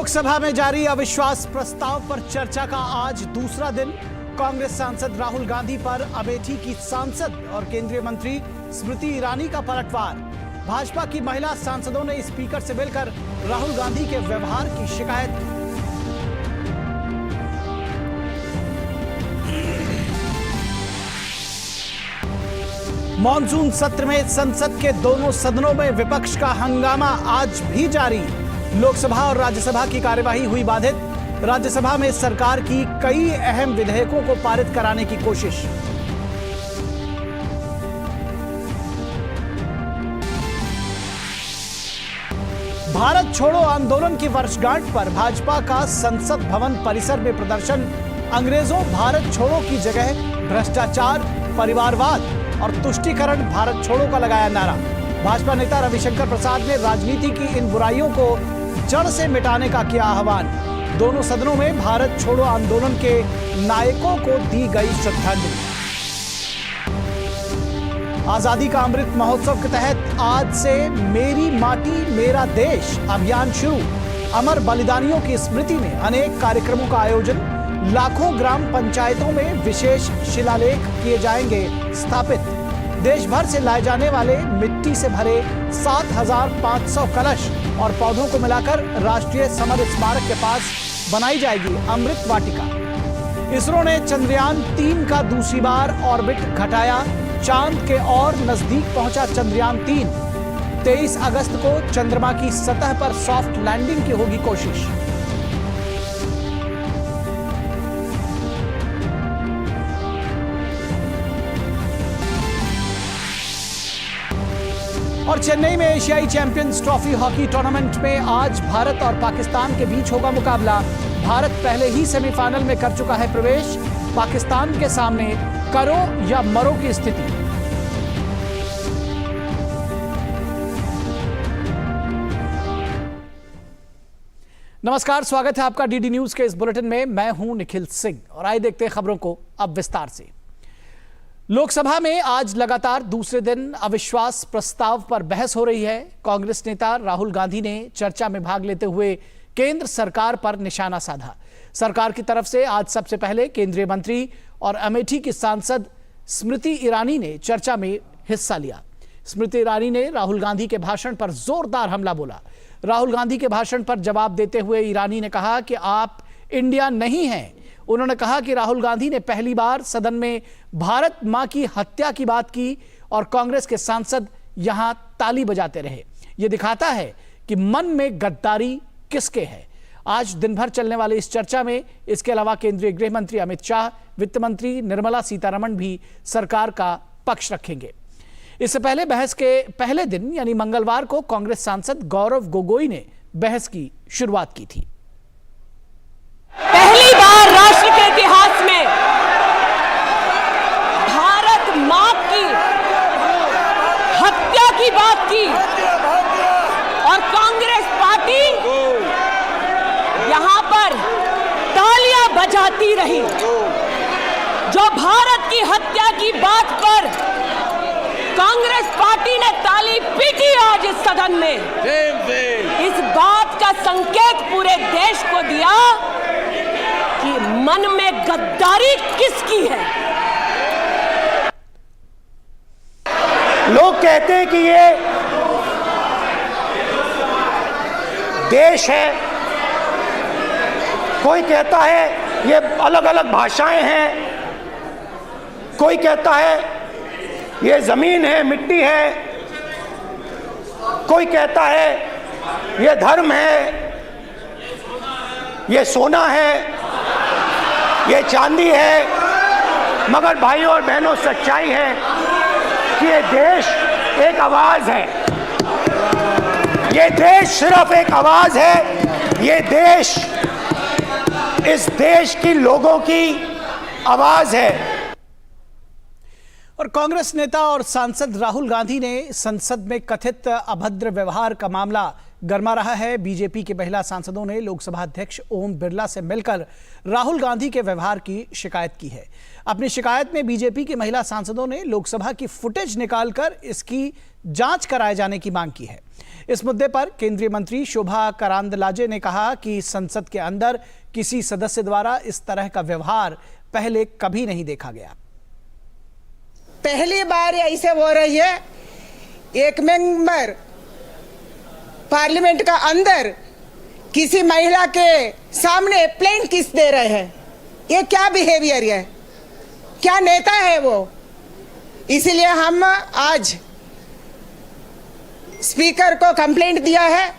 लोकसभा में जारी अविश्वास प्रस्ताव पर चर्चा का आज दूसरा दिन। कांग्रेस सांसद राहुल गांधी पर अमेठी की सांसद और केंद्रीय मंत्री स्मृति ईरानी का पलटवार। भाजपा की महिला सांसदों ने स्पीकर से मिलकर राहुल गांधी के व्यवहार की शिकायत की। मॉनसून सत्र में संसद के दोनों सदनों में विपक्ष का हंगामा आज भी जारी। लोकसभा और राज्यसभा की कार्यवाही हुई बाधित। राज्यसभा में सरकार की कई अहम विधेयकों को पारित कराने की कोशिश। भारत छोड़ो आंदोलन की वर्षगांठ पर भाजपा का संसद भवन परिसर में प्रदर्शन। अंग्रेजों भारत छोड़ो की जगह भ्रष्टाचार, परिवारवाद और तुष्टीकरण भारत छोड़ो का लगाया नारा। भाजपा नेता रविशंकर प्रसाद ने राजनीति की इन बुराइयों को जड़ से मिटाने का किया आह्वान। दोनों सदनों में भारत छोड़ो आंदोलन के नायकों को दी गई श्रद्धांजलि। आजादी का अमृत महोत्सव के तहत आज से मेरी माटी मेरा देश अभियान शुरू। अमर बलिदानियों की स्मृति में अनेक कार्यक्रमों का आयोजन। लाखों ग्राम पंचायतों में विशेष शिलालेख किए जाएंगे स्थापित। देश भर से लाए जाने वाले मिट्टी से भरे 7,500 कलश और पौधों को मिलाकर राष्ट्रीय समर स्मारक के पास बनाई जाएगी अमृत वाटिका। इसरो ने चंद्रयान 3 का दूसरी बार ऑर्बिट घटाया। चांद के और नजदीक पहुंचा चंद्रयान 3। 23 अगस्त को चंद्रमा की सतह पर सॉफ्ट लैंडिंग की होगी कोशिश। और चेन्नई में एशियाई चैंपियंस ट्रॉफी हॉकी टूर्नामेंट में आज भारत और पाकिस्तान के बीच होगा मुकाबला। भारत पहले ही सेमीफाइनल में कर चुका है प्रवेश। पाकिस्तान के सामने करो या मरो की स्थिति। नमस्कार, स्वागत है आपका डीडी न्यूज के इस बुलेटिन में। मैं हूं निखिल सिंह और आइए देखते हैं खबरों को अब विस्तार से। लोकसभा में आज लगातार दूसरे दिन अविश्वास प्रस्ताव पर बहस हो रही है। कांग्रेस नेता राहुल गांधी ने चर्चा में भाग लेते हुए केंद्र सरकार पर निशाना साधा। सरकार की तरफ से आज सबसे पहले केंद्रीय मंत्री और अमेठी की सांसद स्मृति ईरानी ने चर्चा में हिस्सा लिया। स्मृति ईरानी ने राहुल गांधी के भाषण पर जोरदार हमला बोला। राहुल गांधी के भाषण पर जवाब देते हुए ईरानी ने कहा कि आप इंडिया नहीं हैं। उन्होंने कहा कि राहुल गांधी ने पहली बार सदन में भारत मां की हत्या की बात की और कांग्रेस के सांसद यहां ताली बजाते रहे। यह दिखाता है कि मन में गद्दारी किसके है। आज दिन भर चलने वाली इस चर्चा में इसके अलावा केंद्रीय गृह मंत्री अमित शाह, वित्त मंत्री निर्मला सीतारमण भी सरकार का पक्ष रखेंगे। इससे पहले बहस के पहले दिन यानी मंगलवार को कांग्रेस सांसद गौरव गोगोई ने बहस की शुरुआत की थी। पहली बार राष्ट्र के इतिहास में भारत मां की हत्या की बात की और कांग्रेस पार्टी यहां पर तालियां बजाती रही। जो भारत की हत्या की बात पर कांग्रेस पार्टी ने ताली पीटी आज इस सदन में, इस बात का संकेत पूरे देश को दिया कि मन में गद्दारी किसकी है। लोग कहते हैं कि ये देश है, कोई कहता है ये अलग अलग भाषाएं हैं, कोई कहता है ये जमीन है, मिट्टी है, कोई कहता है ये धर्म है, ये सोना है, ये चांदी है। मगर भाइयों और बहनों, सच्चाई है कि ये देश एक आवाज है। ये देश सिर्फ एक आवाज है। ये देश इस देश की लोगों की आवाज है। और कांग्रेस नेता और सांसद राहुल गांधी ने संसद में कथित अभद्र व्यवहार का मामला गर्मा रहा है। बीजेपी के महिला सांसदों ने लोकसभा अध्यक्ष ओम बिरला से मिलकर राहुल गांधी के व्यवहार की शिकायत की है। अपनी शिकायत में बीजेपी की महिला सांसदों ने लोकसभा की फुटेज निकालकर इसकी जांच कराए जाने की मांग की है। इस मुद्दे पर केंद्रीय मंत्री शोभा करांदलाजे ने कहा कि संसद के अंदर किसी सदस्य द्वारा इस तरह का व्यवहार पहले कभी नहीं देखा गया। पहली बार ऐसे हो रही है, एक मेंबर पार्लियामेंट का अंदर किसी महिला के सामने प्लेन किस दे रहे हैं। ये क्या बिहेवियर है, क्या नेता है वो। इसीलिए हम आज स्पीकर को कंप्लेंट दिया है,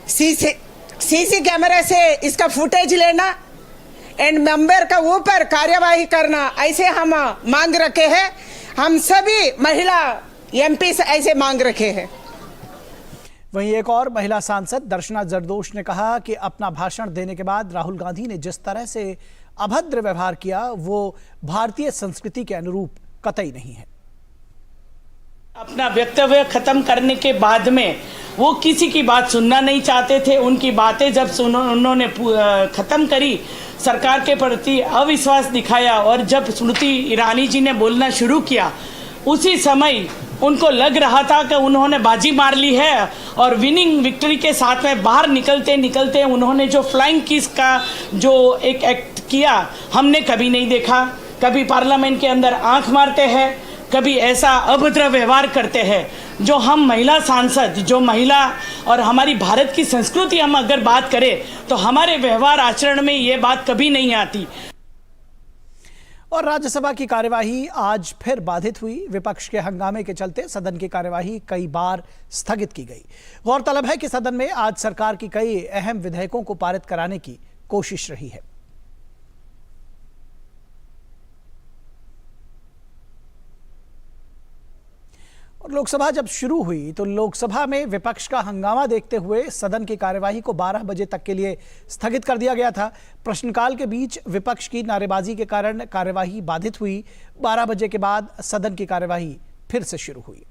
सीसी कैमरे से इसका फुटेज लेना एंड मेंबर का ऊपर कार्यवाही करना, ऐसे हम मांग रखे हैं। हम सभी महिला एमपी से ऐसे मांग रखे हैं। वहीं एक और महिला सांसद दर्शना जरदोश ने कहा कि अपना भाषण देने के बाद राहुल गांधी ने जिस तरह से अभद्र व्यवहार किया वो भारतीय संस्कृति के अनुरूप कतई नहीं है। अपना वक्तव्य खत्म करने के बाद में वो किसी की बात सुनना नहीं चाहते थे। उनकी बातें जब उन्होंने खत्म करी, सरकार के प्रति अविश्वास दिखाया और जब स्मृति ईरानी जी ने बोलना शुरू किया, उसी समय उनको लग रहा था कि उन्होंने बाजी मार ली है और विनिंग विक्ट्री के साथ में बाहर निकलते निकलते उन्होंने जो फ्लाइंग किस का जो एक एक्ट किया हमने कभी नहीं देखा। कभी पार्लियामेंट के अंदर आंख मारते हैं, कभी ऐसा अभद्र व्यवहार करते हैं। जो हम महिला सांसद, जो महिला और हमारी भारत की संस्कृति हम अगर बात करें तो हमारे व्यवहार आचरण में ये बात कभी नहीं आती। और राज्यसभा की कार्यवाही आज फिर बाधित हुई। विपक्ष के हंगामे के चलते सदन की कार्यवाही कई बार स्थगित की गई। गौरतलब है कि सदन में आज सरकार की कई अहम विधेयकों को पारित कराने की कोशिश रही है। और लोकसभा जब शुरू हुई तो लोकसभा में विपक्ष का हंगामा देखते हुए सदन की कार्यवाही को 12 बजे तक के लिए स्थगित कर दिया गया था। प्रश्नकाल के बीच विपक्ष की नारेबाजी के कारण कार्यवाही बाधित हुई। 12 बजे के बाद सदन की कार्यवाही फिर से शुरू हुई।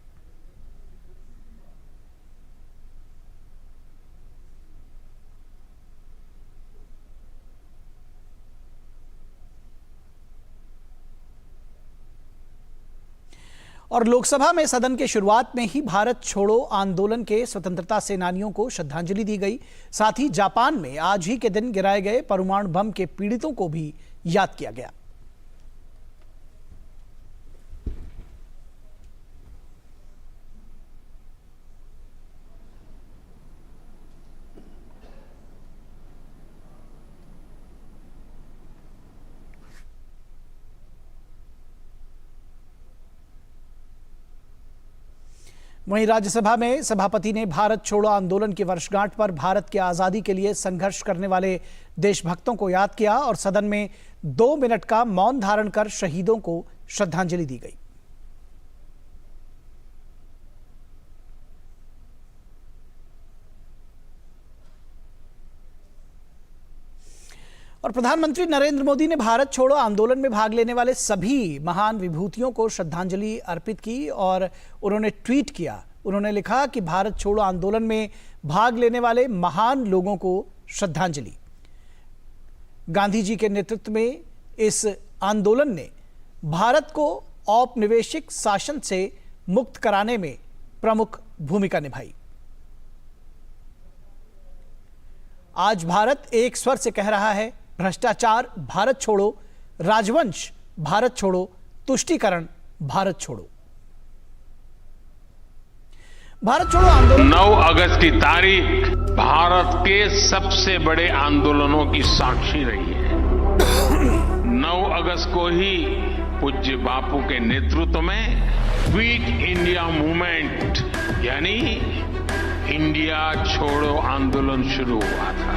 और लोकसभा में सदन के शुरुआत में ही भारत छोड़ो आंदोलन के स्वतंत्रता सेनानियों को श्रद्धांजलि दी गई। साथ ही जापान में आज ही के दिन गिराए गए परमाणु बम के पीड़ितों को भी याद किया गया। वहीं राज्यसभा में सभापति ने भारत छोड़ो आंदोलन की वर्षगांठ पर भारत की आजादी के लिए संघर्ष करने वाले देशभक्तों को याद किया और सदन में 2 मिनट का मौन धारण कर शहीदों को श्रद्धांजलि दी गई। और प्रधानमंत्री नरेंद्र मोदी ने भारत छोड़ो आंदोलन में भाग लेने वाले सभी महान विभूतियों को श्रद्धांजलि अर्पित की और उन्होंने ट्वीट किया। उन्होंने लिखा कि भारत छोड़ो आंदोलन में भाग लेने वाले महान लोगों को श्रद्धांजलि। गांधी जी के नेतृत्व में इस आंदोलन ने भारत को औपनिवेशिक शासन से मुक्त कराने में प्रमुख भूमिका निभाई। आज भारत एक स्वर से कह रहा है, भ्रष्टाचार भारत छोड़ो, राजवंश भारत छोड़ो, तुष्टीकरण भारत छोड़ो। भारत छोड़ो आंदोलन 9 अगस्त की तारीख भारत के सबसे बड़े आंदोलनों की साक्षी रही है। 9 अगस्त को ही पूज्य बापू के नेतृत्व में क्विट इंडिया मूवमेंट यानी इंडिया छोड़ो आंदोलन शुरू हुआ था।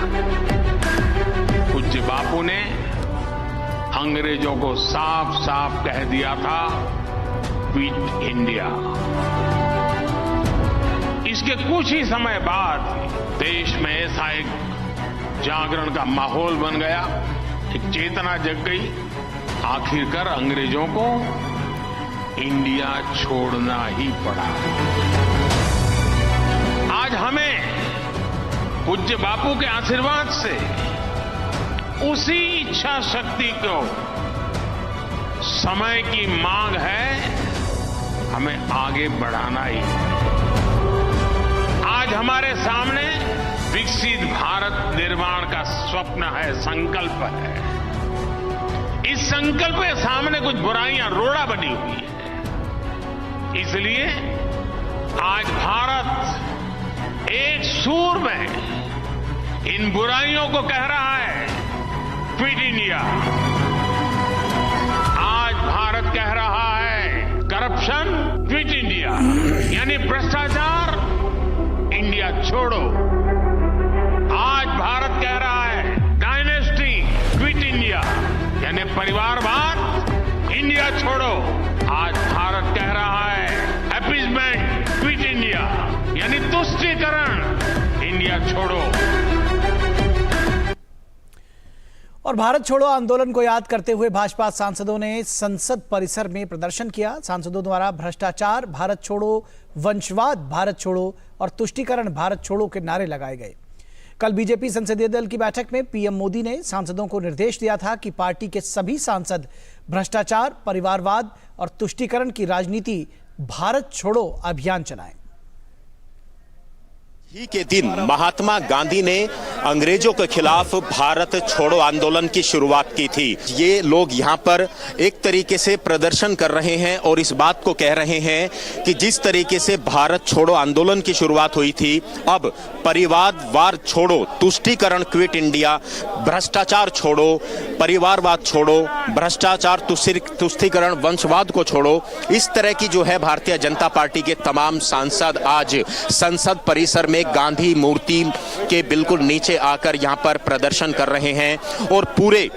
पूज्य बापू ने अंग्रेजों को साफ साफ कह दिया था, क्विट इंडिया। इसके कुछ ही समय बाद देश में ऐसा एक जागरण का माहौल बन गया, एक चेतना जग गई। आखिरकार अंग्रेजों को इंडिया छोड़ना ही पड़ा। आज हमें पूज्य बापू के आशीर्वाद से उसी इच्छा शक्ति को समय की मांग है, हमें आगे बढ़ाना ही। आज हमारे सामने विकसित भारत निर्माण का स्वप्न है, संकल्प है। इस संकल्प के सामने कुछ बुराइयां रोड़ा बनी हुई है। इसलिए आज भारत एक सुर में इन बुराइयों को कह रहा है, क्विट इंडिया। आज भारत कह रहा है, करप्शन क्विट इंडिया, यानी भ्रष्टाचार इंडिया छोड़ो। आज भारत कह रहा है, डायनेस्टी क्विट इंडिया, यानी परिवारवाद इंडिया छोड़ो। आज भारत कह रहा है, अपीजमेंट क्विट इंडिया, यानी तुष्टीकरण इंडिया छोड़ो। और भारत छोड़ो आंदोलन को याद करते हुए भाजपा सांसदों ने संसद परिसर में प्रदर्शन किया। सांसदों द्वारा भ्रष्टाचार भारत छोड़ो, वंशवाद भारत छोड़ो और तुष्टीकरण भारत छोड़ो के नारे लगाए गए। कल बीजेपी संसदीय दल की बैठक में पीएम मोदी ने सांसदों को निर्देश दिया था कि पार्टी के सभी सांसद भ्रष्टाचार, परिवारवाद और तुष्टीकरण की राजनीति भारत छोड़ो अभियान चलाएं। ही के दिन महात्मा गांधी ने अंग्रेजों के खिलाफ भारत छोड़ो आंदोलन की शुरुआत की थी। ये लोग यहाँ पर एक तरीके से प्रदर्शन कर रहे हैं और इस बात को कह रहे हैं कि जिस तरीके से भारत छोड़ो आंदोलन की शुरुआत हुई थी, अब परिवारवाद छोड़ो, तुष्टीकरण क्विट इंडिया, भ्रष्टाचार छोड़ो, परिवारवाद छोड़ो, भ्रष्टाचार तुष्टीकरण वंशवाद को छोड़ो। इस तरह की जो है भारतीय जनता पार्टी के तमाम सांसद आज संसद परिसर में गांधी मूर्ति के बिल्कुल नीचे आकर यहां पर प्रदर्शन कर रहे हैं और पूरे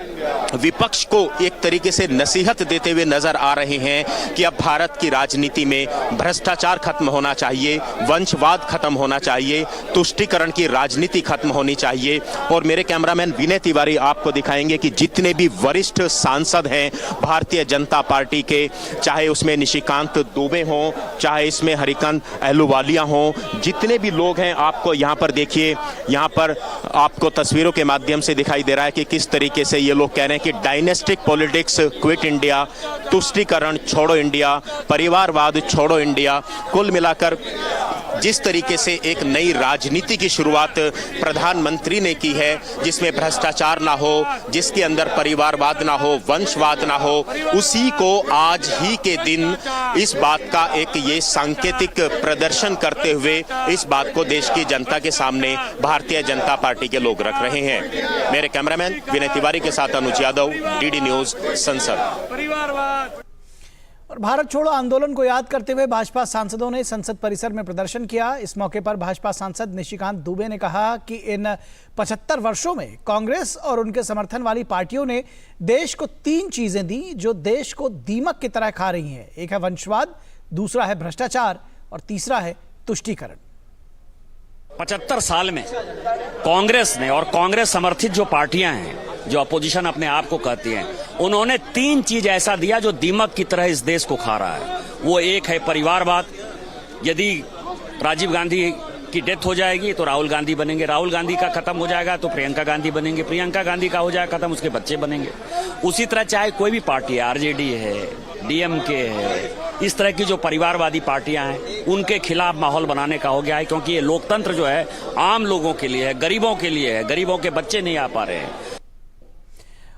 विपक्ष को एक तरीके से नसीहत देते हुए नजर आ रहे हैं कि अब भारत की राजनीति में भ्रष्टाचार खत्म होना चाहिए, वंशवाद खत्म होना चाहिए, तुष्टीकरण की राजनीति खत्म होनी चाहिए। और मेरे कैमरामैन विनय तिवारी आपको दिखाएंगे कि जितने भी वरिष्ठ सांसद हैं भारतीय जनता पार्टी के, चाहे उसमें निशिकांत दुबे हों, चाहे इसमें हरिकांत अहलूवालिया हों, जितने भी लोग हैं, आपको यहाँ पर देखिए, यहाँ पर आपको तस्वीरों के माध्यम से दिखाई दे रहा है कि किस तरीके से ये लोग कह रहे हैं कि डायनेस्टिक पॉलिटिक्स क्विट इंडिया, तुष्टीकरण छोड़ो इंडिया, परिवारवाद छोड़ो इंडिया। कुल मिलाकर जिस तरीके से एक नई राजनीति की शुरुआत प्रधानमंत्री ने की है, जिसमें भ्रष्टाचार ना हो, जिसके अंदर परिवारवाद ना हो, वंशवाद ना हो, उसी को आज ही के दिन इस बात का एक ये सांकेतिक प्रदर्शन करते हुए इस बात को देश की जनता के सामने भारतीय जनता पार्टी के लोग रख रहे हैं। मेरे कैमरामैन विनय तिवारी के साथ अनुज यादव, डीडी न्यूज, संसद। और भारत छोड़ो आंदोलन को याद करते हुए भाजपा सांसदों ने संसद परिसर में प्रदर्शन किया। इस मौके पर भाजपा सांसद निशिकांत दुबे ने कहा कि इन 75 वर्षों में कांग्रेस और उनके समर्थन वाली पार्टियों ने देश को 3 चीजें दी जो देश को दीमक की तरह खा रही हैं। एक है वंशवाद, दूसरा है भ्रष्टाचार और तीसरा है तुष्टीकरण। 75 साल में कांग्रेस ने और कांग्रेस समर्थित जो पार्टियां हैं, जो अपोजिशन अपने आप को कहती हैं, उन्होंने 3 चीज ऐसा दिया जो दीमक की तरह इस देश को खा रहा है। वो एक है परिवारवाद। यदि राजीव गांधी की डेथ हो जाएगी तो राहुल गांधी बनेंगे, राहुल गांधी का खत्म हो जाएगा तो प्रियंका गांधी बनेंगे, प्रियंका गांधी का हो जाएगा खत्म, उसके बच्चे बनेंगे। उसी तरह चाहे कोई भी पार्टी है, आरजेडी है, डीएमके है, इस तरह की जो परिवारवादी पार्टियां हैं, उनके खिलाफ माहौल बनाने का हो गया है, क्योंकि ये लोकतंत्र जो है आम लोगों के लिए है, गरीबों के लिए है, गरीबों के बच्चे नहीं आ पा रहे हैं।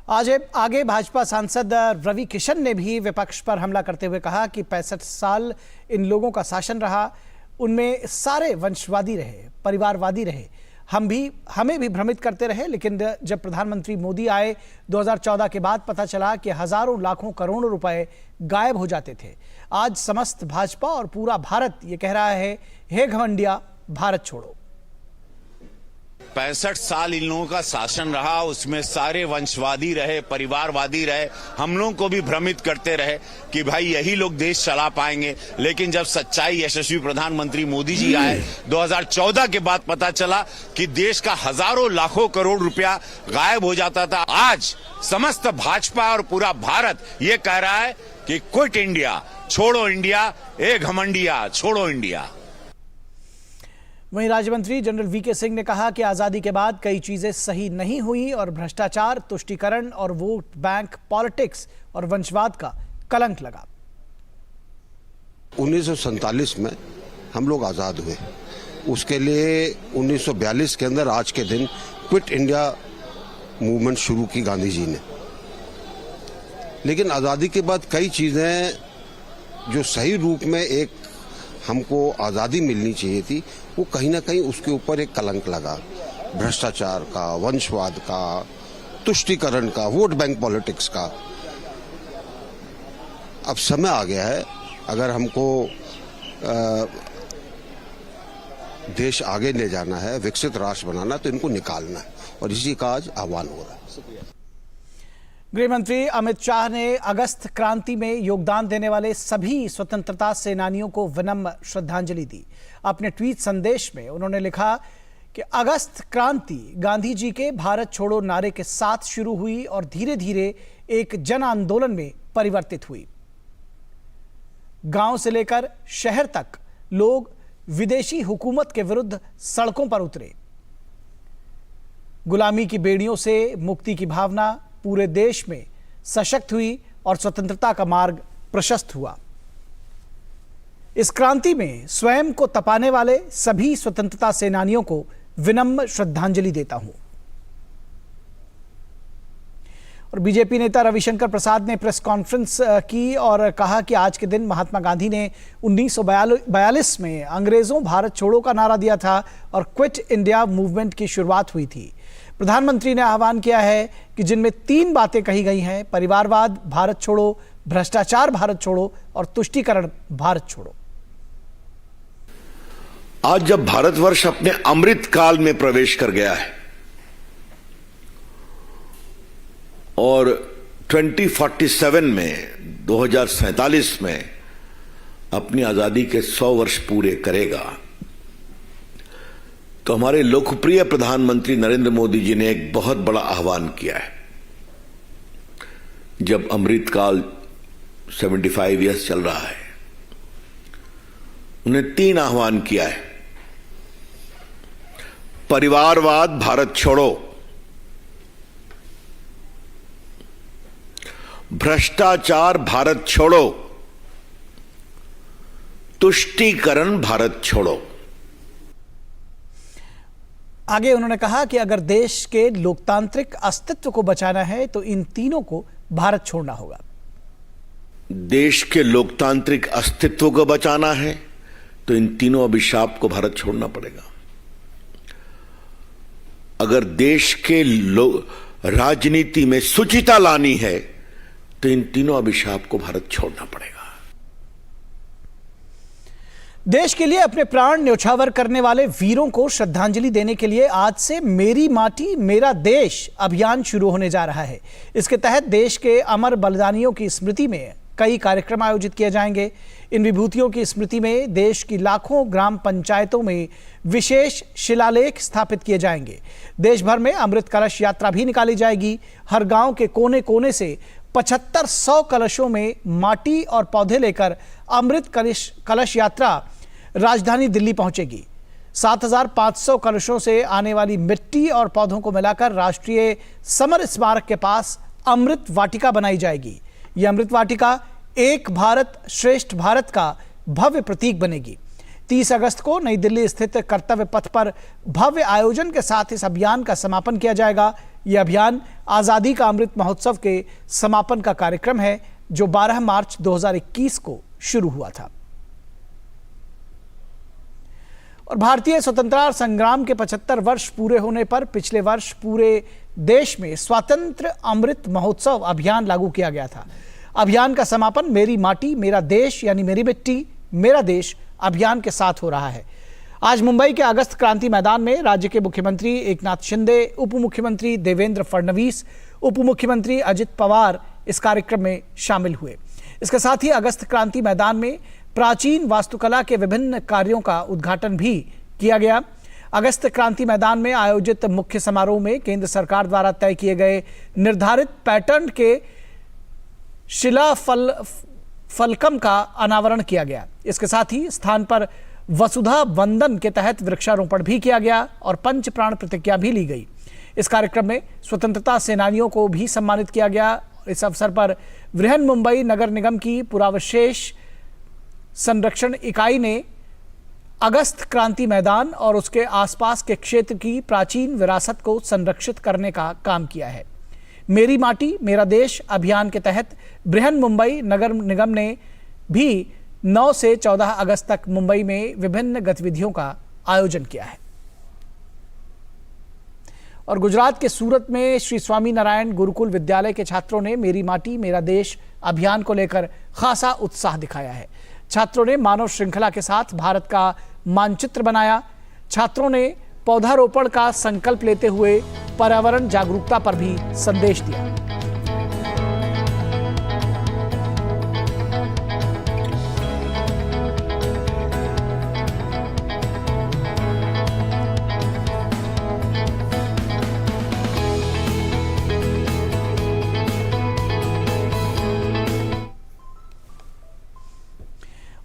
आज आगे भाजपा सांसद रवि किशन ने भी विपक्ष पर हमला करते हुए कहा कि 65 साल इन लोगों का शासन रहा, उनमें सारे वंशवादी रहे, परिवारवादी रहे, हमें भी भ्रमित करते रहे। लेकिन जब प्रधानमंत्री मोदी आए 2014 के बाद पता चला कि हजारों लाखों करोड़ों रुपए गायब हो जाते थे। आज समस्त भाजपा और पूरा भारत ये कह रहा है, हे घमंडिया भारत छोड़ो। 65 साल इन लोगों का शासन रहा, उसमें सारे वंशवादी रहे, परिवारवादी रहे, हम लोगों को भी भ्रमित करते रहे कि भाई यही लोग देश चला पाएंगे। लेकिन जब सच्चाई यशस्वी प्रधानमंत्री मोदी जी आए 2014 के बाद पता चला कि देश का हजारों लाखों करोड़ रुपया गायब हो जाता था। आज समस्त भाजपा और पूरा भारत ये कह रहा है कि क्विट इंडिया, छोड़ो इंडिया, ए घमंडिया छोड़ो इंडिया। वहीं राज्य मंत्री जनरल वीके सिंह ने कहा कि आजादी के बाद कई चीजें सही नहीं हुई और भ्रष्टाचार, तुष्टीकरण और वोट बैंक पॉलिटिक्स और वंशवाद का कलंक लगा। 1947 में हम लोग आजाद हुए, उसके लिए 1942 के अंदर आज के दिन क्विट इंडिया मूवमेंट शुरू की गांधी जी ने। लेकिन आजादी के बाद कई चीजें जो सही रूप में एक हमको आजादी मिलनी चाहिए थी, वो कहीं ना कहीं उसके ऊपर एक कलंक लगा। भ्रष्टाचार का, वंशवाद का, तुष्टीकरण का, वोट बैंक पॉलिटिक्स का। अब समय आ गया है, अगर हमको देश आगे ले जाना है, विकसित राष्ट्र बनाना है, तो इनको निकालना है और इसी का आज आह्वान हो रहा है। गृह मंत्री अमित शाह ने अगस्त क्रांति में योगदान देने वाले सभी स्वतंत्रता सेनानियों को विनम्र श्रद्धांजलि दी। अपने ट्वीट संदेश में उन्होंने लिखा कि अगस्त क्रांति गांधी जी के भारत छोड़ो नारे के साथ शुरू हुई और धीरे धीरे एक जन आंदोलन में परिवर्तित हुई। गांव से लेकर शहर तक लोग विदेशी हुकूमत के विरुद्ध सड़कों पर उतरे। गुलामी की बेड़ियों से मुक्ति की भावना पूरे देश में सशक्त हुई और स्वतंत्रता का मार्ग प्रशस्त हुआ। इस क्रांति में स्वयं को तपाने वाले सभी स्वतंत्रता सेनानियों को विनम्र श्रद्धांजलि देता हूं। और बीजेपी नेता रविशंकर प्रसाद ने प्रेस कॉन्फ्रेंस की और कहा कि आज के दिन महात्मा गांधी ने 1942 में अंग्रेजों भारत छोड़ो का नारा दिया था और क्विट इंडिया मूवमेंट की शुरुआत हुई थी। प्रधानमंत्री ने आह्वान किया है कि जिनमें 3 बातें कही गई हैं, परिवारवाद भारत छोड़ो, भ्रष्टाचार भारत छोड़ो और तुष्टीकरण भारत छोड़ो। आज जब भारतवर्ष अपने अमृत काल में प्रवेश कर गया है और 2047 में 2047 में अपनी आजादी के 100 वर्ष पूरे करेगा, तो हमारे लोकप्रिय प्रधानमंत्री नरेंद्र मोदी जी ने एक बहुत बड़ा आह्वान किया है। जब अमृतकाल 75 ईयर्स चल रहा है, उन्हें 3 आह्वान किया है। परिवारवाद भारत छोड़ो, भ्रष्टाचार भारत छोड़ो, तुष्टीकरण भारत छोड़ो। आगे उन्होंने कहा कि अगर देश के लोकतांत्रिक अस्तित्व को बचाना है तो इन तीनों को भारत छोड़ना होगा। देश के लोकतांत्रिक अस्तित्व को बचाना है तो इन तीनों अभिशाप को भारत छोड़ना पड़ेगा। अगर देश के राजनीति में शुचिता लानी है तो इन तीनों अभिशाप को भारत छोड़ना पड़ेगा। देश के लिए अपने प्राण न्यौछावर करने वाले वीरों को श्रद्धांजलि देने के लिए आज से मेरी माटी मेरा देश अभियान शुरू होने जा रहा है। इसके तहत देश के अमर बलिदानियों की स्मृति में कई कार्यक्रम आयोजित किए जाएंगे। इन विभूतियों की स्मृति में देश की लाखों ग्राम पंचायतों में विशेष शिलालेख स्थापित किए जाएंगे। देश भर में अमृत कलश यात्रा भी निकाली जाएगी। हर गांव के कोने कोने से 7500 कलशों में माटी और पौधे लेकर अमृत कलश यात्रा राजधानी दिल्ली पहुंचेगी। 7500 कलशों से आने वाली मिट्टी और पौधों को मिलाकर राष्ट्रीय समर स्मारक के पास अमृत वाटिका बनाई जाएगी। यह अमृत वाटिका एक भारत श्रेष्ठ भारत का भव्य प्रतीक बनेगी। 30 अगस्त को नई दिल्ली स्थित कर्तव्य पथ पर भव्य आयोजन के साथ इस अभियान का समापन किया जाएगा। यह अभियान आजादी का अमृत महोत्सव के समापन का कार्यक्रम है जो 12 मार्च 2021 को शुरू हुआ था। और भारतीय स्वतंत्रता संग्राम के 75 वर्ष पूरे होने पर पिछले वर्ष पूरे देश में स्वतंत्र अमृत महोत्सव अभियान लागू किया गया था। अभियान का समापन मेरी माटी मेरा देश यानी मेरी मिट्टी मेरा देश अभियान के साथ हो रहा है। आज मुंबई के अगस्त क्रांति मैदान में राज्य के मुख्यमंत्री एकनाथ शिंदे, उप मुख्यमंत्री देवेंद्र फडणवीस, उप मुख्यमंत्री अजित पवार इस कार्यक्रम में शामिल हुए। इसके साथ ही अगस्त क्रांति मैदान में प्राचीन वास्तुकला के विभिन्न कार्यों का उद्घाटन भी किया गया। अगस्त क्रांति मैदान में आयोजित मुख्य समारोह में केंद्र सरकार द्वारा तय किए गए निर्धारित पैटर्न के शिला फलकम का अनावरण किया गया। इसके साथ ही स्थान पर वसुधा वंदन के तहत वृक्षारोपण भी किया गया और पंच प्राण प्रतिज्ञा भी ली गई। इस कार्यक्रम में स्वतंत्रता सेनानियों को भी सम्मानित किया गया। इस अवसर पर बृहन मुंबई नगर निगम की पुरावशेष संरक्षण इकाई ने अगस्त क्रांति मैदान और उसके आसपास के क्षेत्र की प्राचीन विरासत को संरक्षित करने का काम किया है। मेरी माटी मेरा देश अभियान के तहत बृहन मुंबई नगर निगम ने भी 9 से 14 अगस्त तक मुंबई में विभिन्न गतिविधियों का आयोजन किया है। और गुजरात के सूरत में श्री स्वामी नारायण गुरुकुल विद्यालय के छात्रों ने मेरी माटी मेरा देश अभियान को लेकर खासा उत्साह दिखाया है। छात्रों ने मानव श्रृंखला के साथ भारत का मानचित्र बनाया। छात्रों ने पौधारोपण का संकल्प लेते हुए पर्यावरण जागरूकता पर भी संदेश दिया।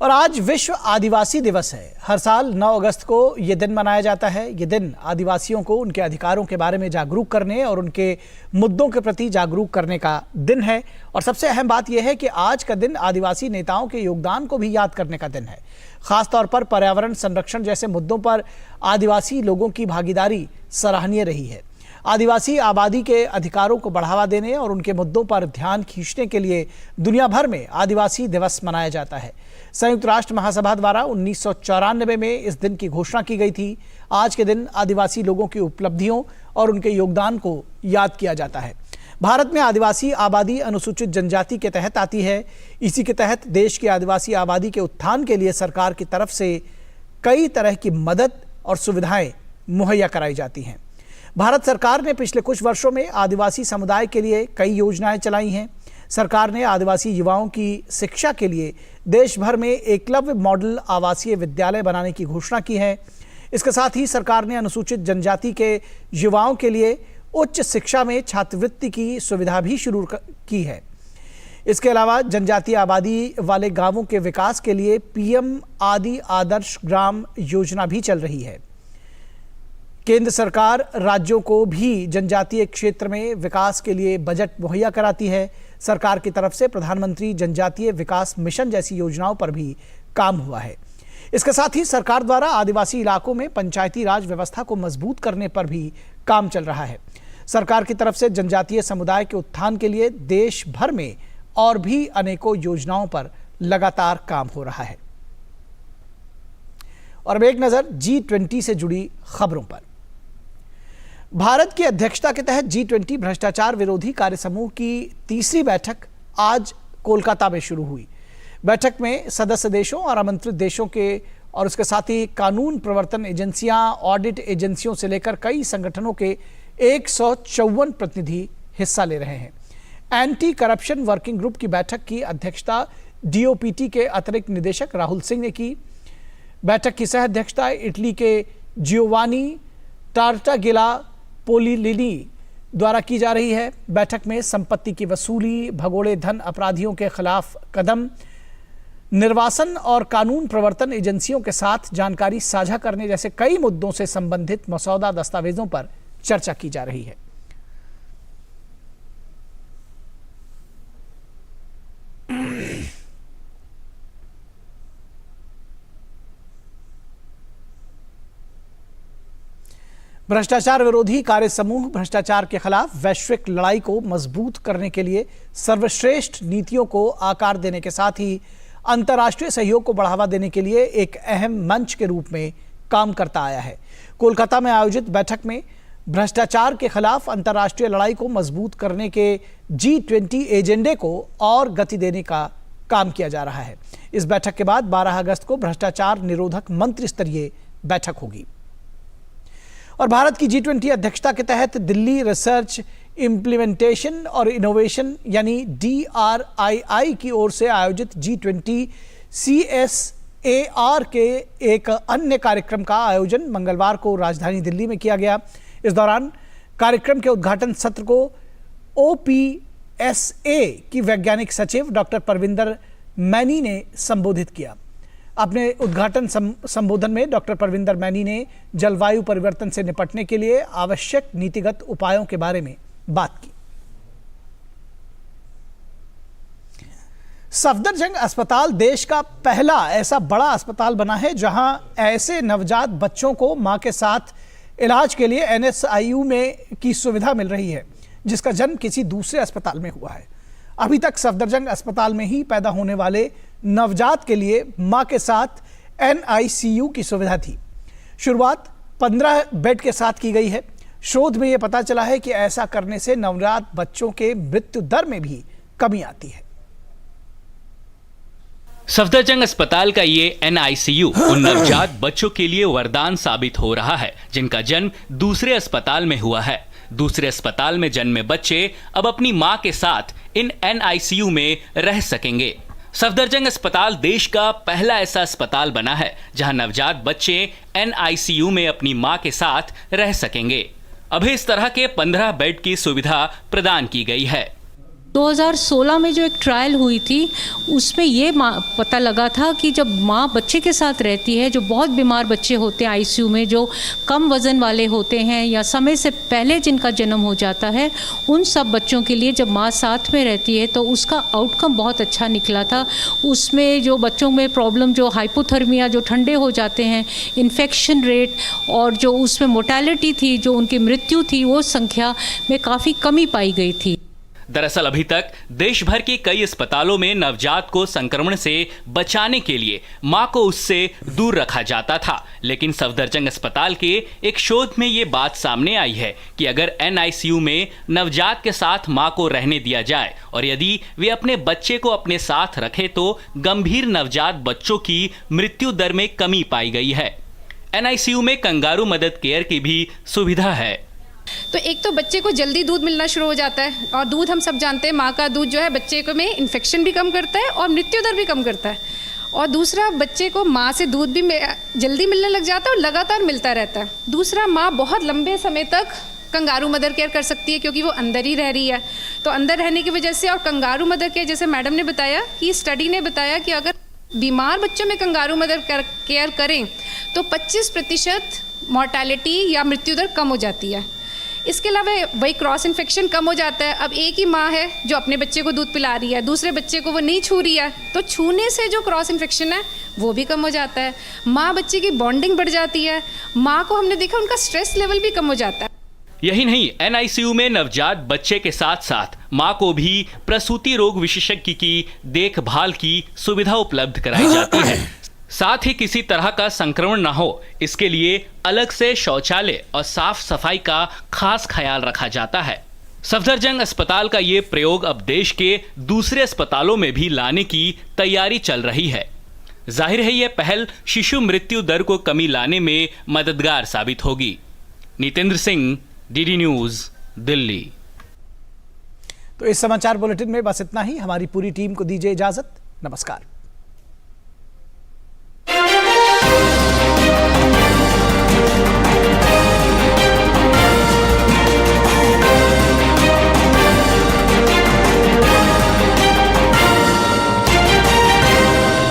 और आज विश्व आदिवासी दिवस है। हर साल 9 अगस्त को यह दिन मनाया जाता है। ये दिन आदिवासियों को उनके अधिकारों के बारे में जागरूक करने और उनके मुद्दों के प्रति जागरूक करने का दिन है। और सबसे अहम बात यह है कि आज का दिन आदिवासी नेताओं के योगदान को भी याद करने का दिन है। खासतौर पर पर्यावरण संरक्षण जैसे मुद्दों पर आदिवासी लोगों की भागीदारी सराहनीय रही है। आदिवासी आबादी के अधिकारों को बढ़ावा देने और उनके मुद्दों पर ध्यान खींचने के लिए दुनिया भर में आदिवासी दिवस मनाया जाता है। संयुक्त राष्ट्र महासभा द्वारा 1994 में इस दिन की घोषणा की गई थी। आज के दिन आदिवासी लोगों की उपलब्धियों और उनके योगदान को याद किया जाता है। भारत में आदिवासी आबादी अनुसूचित जनजाति के तहत आती है। इसी के तहत देश की आदिवासी आबादी के उत्थान के लिए सरकार की तरफ से कई तरह की मदद और सुविधाएं मुहैया कराई जाती हैं। भारत सरकार ने पिछले कुछ वर्षों में आदिवासी समुदाय के लिए कई योजनाएं चलाई हैं। सरकार ने आदिवासी युवाओं की शिक्षा के लिए देश भर में एकलव्य मॉडल आवासीय विद्यालय बनाने की घोषणा की है। इसके साथ ही सरकार ने अनुसूचित जनजाति के युवाओं के लिए उच्च शिक्षा में छात्रवृत्ति की सुविधा भी शुरू की है। इसके अलावा जनजातीय आबादी वाले गांवों के विकास के लिए पीएम आदि आदर्श ग्राम योजना भी चल रही है। केंद्र सरकार राज्यों को भी जनजातीय क्षेत्र में विकास के लिए बजट मुहैया कराती है। सरकार की तरफ से प्रधानमंत्री जनजातीय विकास मिशन जैसी योजनाओं पर भी काम हुआ है। इसके साथ ही सरकार द्वारा आदिवासी इलाकों में पंचायती राज व्यवस्था को मजबूत करने पर भी काम चल रहा है। सरकार की तरफ से जनजातीय समुदाय के उत्थान के लिए देश भर में और भी अनेकों योजनाओं पर लगातार काम हो रहा है। और अब एक नजर G20 से जुड़ी खबरों पर। भारत की अध्यक्षता के तहत G20 भ्रष्टाचार विरोधी कार्य समूह की तीसरी बैठक आज कोलकाता में शुरू हुई। बैठक में सदस्य देशों और आमंत्रित देशों के और उसके साथ ही कानून प्रवर्तन एजेंसियां, ऑडिट एजेंसियों से लेकर कई संगठनों के 154 प्रतिनिधि हिस्सा ले रहे हैं। एंटी करप्शन वर्किंग ग्रुप की बैठक की अध्यक्षता DOPT के अतिरिक्त निदेशक राहुल सिंह ने की। बैठक की सह अध्यक्षता इटली के जियोवानी टार्टागेला पोलिलिनी द्वारा की जा रही है। बैठक में संपत्ति की वसूली, भगोड़े धन अपराधियों के खिलाफ कदम, निर्वासन और कानून प्रवर्तन एजेंसियों के साथ जानकारी साझा करने जैसे कई मुद्दों से संबंधित मसौदा दस्तावेजों पर चर्चा की जा रही है। भ्रष्टाचार विरोधी कार्य समूह भ्रष्टाचार के खिलाफ वैश्विक लड़ाई को मजबूत करने के लिए सर्वश्रेष्ठ नीतियों को आकार देने के साथ ही अंतर्राष्ट्रीय सहयोग को बढ़ावा देने के लिए एक अहम मंच के रूप में काम करता आया है। कोलकाता में आयोजित बैठक में भ्रष्टाचार के खिलाफ अंतर्राष्ट्रीय लड़ाई को मजबूत करने के G20 एजेंडे को और गति देने का काम किया जा रहा है। इस बैठक के बाद 12 अगस्त को भ्रष्टाचार निरोधक मंत्री स्तरीय बैठक होगी। और भारत की G20 अध्यक्षता के तहत दिल्ली रिसर्च इम्प्लीमेंटेशन और इनोवेशन यानी DRII की ओर से आयोजित G20 CSAR के एक अन्य कार्यक्रम का आयोजन मंगलवार को राजधानी दिल्ली में किया गया। इस दौरान कार्यक्रम के उद्घाटन सत्र को OPSA की वैज्ञानिक सचिव डॉक्टर परविंदर मैनी ने संबोधित किया। अपने उद्घाटन संबोधन में डॉक्टर परविंदर मैनी ने जलवायु परिवर्तन से निपटने के लिए आवश्यक नीतिगत उपायों के बारे में बात की। सफदरजंग अस्पताल देश का पहला ऐसा बड़ा अस्पताल बना है जहां ऐसे नवजात बच्चों को मां के साथ इलाज के लिए NSIU में की सुविधा मिल रही है जिसका जन्म किसी दूसरे अस्पताल में हुआ है। अभी तक सफदरजंग अस्पताल में ही पैदा होने वाले नवजात के लिए मां के साथ NICU की सुविधा थी। शुरुआत 15 बेड के साथ की गई है। शोध में यह पता चला है कि ऐसा करने से नवजात बच्चों के मृत्यु दर में भी कमी आती है। सफदरजंग अस्पताल का ये NICU उन नवजात बच्चों के लिए वरदान साबित हो रहा है जिनका जन्म दूसरे अस्पताल में हुआ है। दूसरे अस्पताल में जन्मे बच्चे अब अपनी मां के साथ इन NICU में रह सकेंगे। सफदरजंग अस्पताल देश का पहला ऐसा अस्पताल बना है जहां नवजात बच्चे NICU में अपनी मां के साथ रह सकेंगे। अभी इस तरह के 15 बेड की सुविधा प्रदान की गई है। 2016 में जो एक ट्रायल हुई थी उसमें ये पता लगा था कि जब माँ बच्चे के साथ रहती है, जो बहुत बीमार बच्चे होते हैं ICU में, जो कम वज़न वाले होते हैं या समय से पहले जिनका जन्म हो जाता है, उन सब बच्चों के लिए जब माँ साथ में रहती है तो उसका आउटकम बहुत अच्छा निकला था। उसमें जो बच्चों में प्रॉब्लम, जो हाइपोथर्मिया, जो ठंडे हो जाते हैं, इन्फेक्शन रेट और जो उसमें मोर्टेलिटी थी, जो उनकी मृत्यु थी, वो संख्या में काफ़ी कमी पाई गई थी। दरअसल अभी तक देश भर के कई अस्पतालों में नवजात को संक्रमण से बचाने के लिए मां को उससे दूर रखा जाता था, लेकिन सफदरजंग अस्पताल के एक शोध में ये बात सामने आई है कि अगर NICU में नवजात के साथ मां को रहने दिया जाए और यदि वे अपने बच्चे को अपने साथ रखे तो गंभीर नवजात बच्चों की मृत्यु दर में कमी पाई गई है। NICU में कंगारू मदद केयर की भी सुविधा है। तो एक तो बच्चे को जल्दी दूध मिलना शुरू हो जाता है और दूध हम सब जानते हैं, माँ का दूध जो है बच्चे को में इन्फेक्शन भी कम करता है और मृत्यु दर भी कम करता है। और दूसरा, बच्चे को माँ से दूध भी जल्दी मिलने लग जाता है और लगातार मिलता रहता है। दूसरा, माँ बहुत लंबे समय तक कंगारू मदर केयर कर सकती है क्योंकि वो अंदर ही रह रही है। तो अंदर रहने की वजह से, और कंगारू मदर केयर जैसे मैडम ने बताया कि स्टडी ने बताया कि अगर बीमार बच्चों में कंगारू मदर केयर करें तो 25% मॉर्टेलिटी या मृत्यु दर कम हो जाती है। इसके अलावा वही क्रॉस इन्फेक्शन कम हो जाता है। अब एक ही माँ है जो अपने बच्चे को दूध पिला रही है, दूसरे बच्चे को वो नहीं छू रही है, तो छूने से जो क्रॉस इन्फेक्शन है वो भी कम हो जाता है। माँ बच्चे की बॉन्डिंग बढ़ जाती है। माँ को हमने देखा उनका स्ट्रेस लेवल भी कम हो जाता है। यही नहीं, NICU में नवजात बच्चे के साथ साथ मां को भी प्रसूति रोग विशेषज्ञ की देखभाल की सुविधा उपलब्ध कराई जाती है। साथ ही किसी तरह का संक्रमण न हो इसके लिए अलग से शौचालय और साफ सफाई का खास ख्याल रखा जाता है। सफदरजंग अस्पताल का ये प्रयोग अब देश के दूसरे अस्पतालों में भी लाने की तैयारी चल रही है। जाहिर है ये पहल शिशु मृत्यु दर को कमी लाने में मददगार साबित होगी। Nitendra Singh, DD news, Delhi. तो इस समाचार बुलेटिन में बस इतना ही। हमारी पूरी टीम को दीजिए इजाजत। नमस्कार।